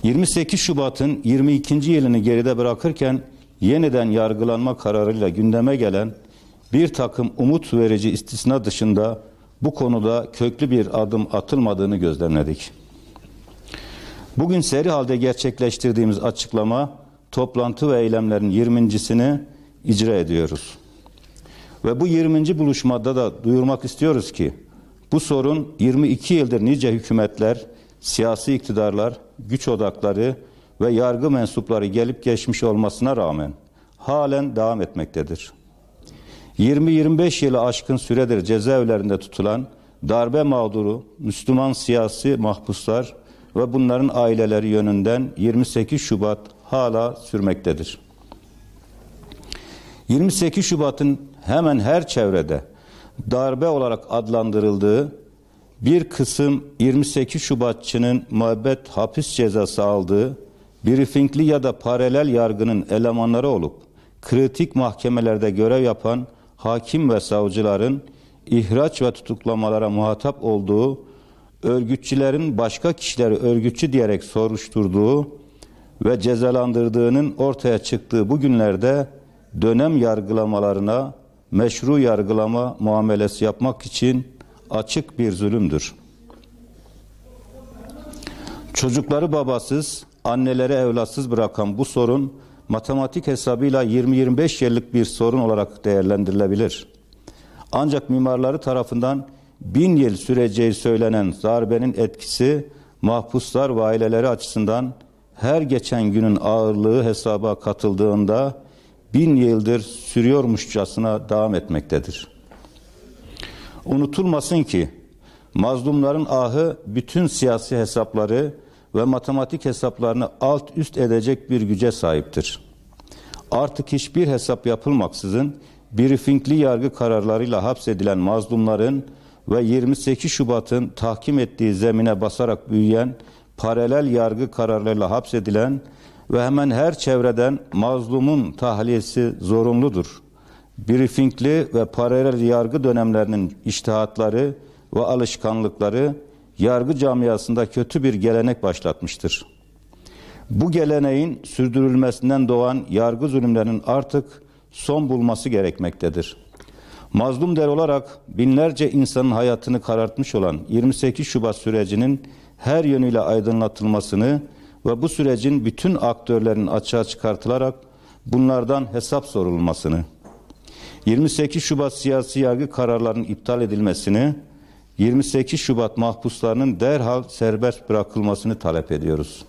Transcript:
28 Şubat'ın 22. yılını geride bırakırken yeniden yargılanma kararıyla gündeme gelen bir takım umut verici istisna dışında bu konuda köklü bir adım atılmadığını gözlemledik. Bugün seri halde gerçekleştirdiğimiz açıklama, toplantı ve eylemlerin 20.sini icra ediyoruz. Ve bu 20. buluşmada da duyurmak istiyoruz ki, bu sorun 22 yıldır nice hükümetler, siyasi iktidarlar, güç odakları ve yargı mensupları gelip geçmiş olmasına rağmen halen devam etmektedir. 20-25 yılı aşkın süredir cezaevlerinde tutulan darbe mağduru Müslüman siyasi mahpuslar ve bunların aileleri yönünden 28 Şubat hala sürmektedir. 28 Şubat'ın hemen her çevrede darbe olarak adlandırıldığı, bir kısım 28 Şubatçının müebbet hapis cezası aldığı, briefingli ya da paralel yargının elemanları olup kritik mahkemelerde görev yapan hakim ve savcıların ihraç ve tutuklamalara muhatap olduğu, örgütçülerin başka kişileri örgütçü diyerek soruşturduğu ve cezalandırdığının ortaya çıktığı bu günlerde dönem yargılamalarına meşru yargılama muamelesi yapmak için açık bir zulümdür. Çocukları babasız, anneleri evlatsız bırakan bu sorun matematik hesabıyla 20-25 yıllık bir sorun olarak değerlendirilebilir. Ancak mimarları tarafından 1000 yıl süreceği söylenen darbenin etkisi mahpuslar ve aileleri açısından her geçen günün ağırlığı hesaba katıldığında 1000 yıldır sürüyormuşçasına devam etmektedir. Unutulmasın ki mazlumların ahı bütün siyasi hesapları ve matematik hesaplarını alt üst edecek bir güce sahiptir. Artık hiçbir hesap yapılmaksızın briefingli yargı kararlarıyla hapsedilen mazlumların ve 28 Şubat'ın tahkim ettiği zemine basarak büyüyen paralel yargı kararlarıyla hapsedilen ve hemen her çevreden mazlumun tahliyesi zorunludur. Briefingli ve paralel yargı dönemlerinin içtihatları ve alışkanlıkları yargı camiasında kötü bir gelenek başlatmıştır. Bu geleneğin sürdürülmesinden doğan yargı zulümlerinin artık son bulması gerekmektedir. Mazlum der olarak binlerce insanın hayatını karartmış olan 28 Şubat sürecinin her yönüyle aydınlatılmasını ve bu sürecin bütün aktörlerin açığa çıkartılarak bunlardan hesap sorulmasını, 28 Şubat siyasi yargı kararlarının iptal edilmesini, 28 Şubat mahpuslarının derhal serbest bırakılmasını talep ediyoruz.